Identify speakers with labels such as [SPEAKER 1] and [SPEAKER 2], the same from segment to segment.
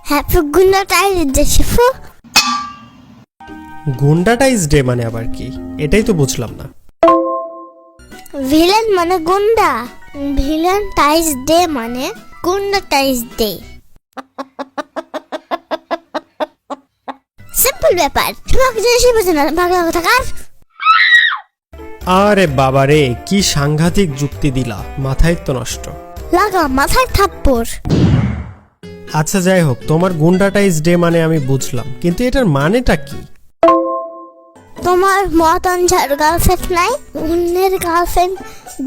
[SPEAKER 1] Happy গুন্ডাটাইজ day Shifu.
[SPEAKER 2] গুন্ডাটাইজ day মানে আবার কি? এটাই তো বুঝলাম না।
[SPEAKER 1] ভিলেন মানে গুন্ডা, ভিলেন টাইজ ডে মানে গুন্ডাটাইজ ডে। সিম্পল ব্যাপার, তোমাকে জিনিসই বোঝে না পাগলা কোথাকার।
[SPEAKER 2] আরে বাবা রে, কি সাংঘাতিক যুক্তি দিলা, মাথায় তো নষ্ট।
[SPEAKER 1] লাগা মাথায় থাপ্পড়।
[SPEAKER 2] আচ্ছা যাই হোক, তোমার গুন্ডাটাইজ ডে মানে আমি বুঝলাম, কিন্তু এটার মানেটা কি?
[SPEAKER 1] তোমার মতন যার গার্লফ্রেন্ড নাই, অন্যের গার্লফ্রেন্ড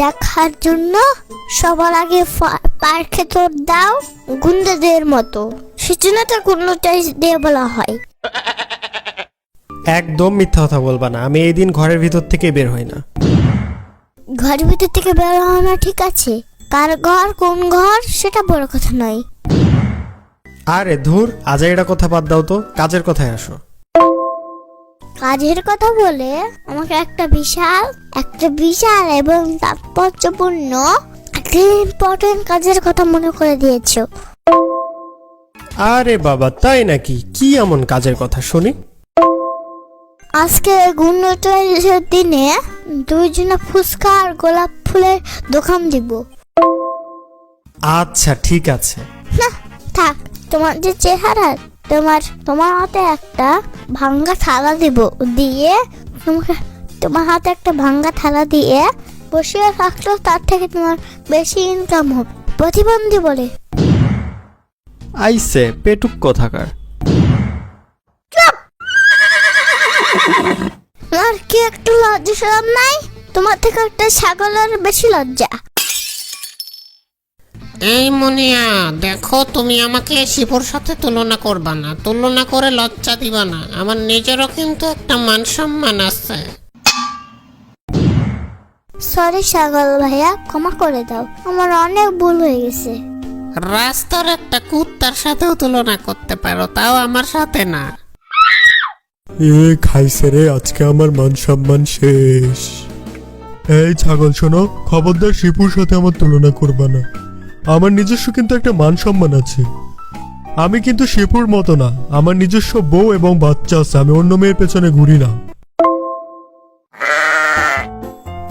[SPEAKER 1] দেখার জন্য সবার আগে পার্কে তোর দাও গুন্ডাদের মতো, সেজন্য তো গুন্ডাটাইজ ডে বলা হয়।
[SPEAKER 2] একদম মিথ্যা কথা বলবা না, আমি এই দিন ঘরের ভিতর থেকে বের হই না।
[SPEAKER 1] ঘরের ভিতর থেকে বের হয় না ঠিক আছে, কার ঘর কোন ঘর সেটা বড় কথা নয়।
[SPEAKER 2] আরে ধুর, আজ এটা কথা বাদ দাও তো, কাজের কথায় আসো।
[SPEAKER 1] কাজের কথা বলে আমাকে একটা বিশাল এবং তাৎপর্যপূর্ণ একটা ইম্পর্টেন্ট কাজের কথা মনে করে দিয়েছো।
[SPEAKER 2] আরে বাবা, তাই নাকি? কি এমন কাজের কথা শুনি?
[SPEAKER 1] আজকে গুন্ডাটাইজের দিনে দুইজনে ফুচকা আর গোলাপ ফুলের দোকান দিব।
[SPEAKER 2] আচ্ছা ঠিক আছে।
[SPEAKER 1] না থাক, তোমার যে চেহারা, তোমার হাতে একটা ভাঙ্গা থালা দিয়ে তোমার হাতে একটা ভাঙ্গা থালা দিয়ে বসিয়ে রাখলো, তার থেকে তোমার বেশি ইনকাম হবে প্রতিবন্ধী বলে।
[SPEAKER 2] আইসে পেটুক কথাকার।
[SPEAKER 1] আর কি একটু লজ্জা শরম নাই? তোমার থেকে একটা ছাগলের বেশি লজ্জা।
[SPEAKER 3] এই মুনিয়া, দেখো তুমি আমাকে শিপুর সাথে তুলনা করবা না, তুলনা করে লজ্জা দিবা না। আমার নিজেরও কিন্তু একটা মান সম্মান আছে।
[SPEAKER 1] সরি ছাগল ভাইয়া, ক্ষমা করে দাও, আমার অনেক ভুল হয়ে গেছে।
[SPEAKER 3] রাস্তার একটা কুত্তার সাথেও তুলনা করতে পারো, তাও আমার সাথে না।
[SPEAKER 4] এ খাইছে রে, আজকে আমার মান সম্মান শেষ। এই ছাগল শোনো, খবরদার শিপুর সাথে আমার তুলনা করবা না। আমার নিজস্ব কিন্তু একটা মান সম্মান আছে। আমি কিন্তু শিপুর মতো না, আমার নিজস্ব বউ এবং বাচ্চা আছে, আমি অন্য মেয়ের পেছনে ঘুরি না।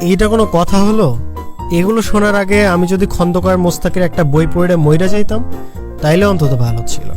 [SPEAKER 2] এইটা কোনো কথা হলো? এগুলো শোনার আগে আমি যদি খন্দকার মোস্তাকের একটা বই পড়ে মইরা যাইতাম, তাইলে অন্তত ভালো ছিল।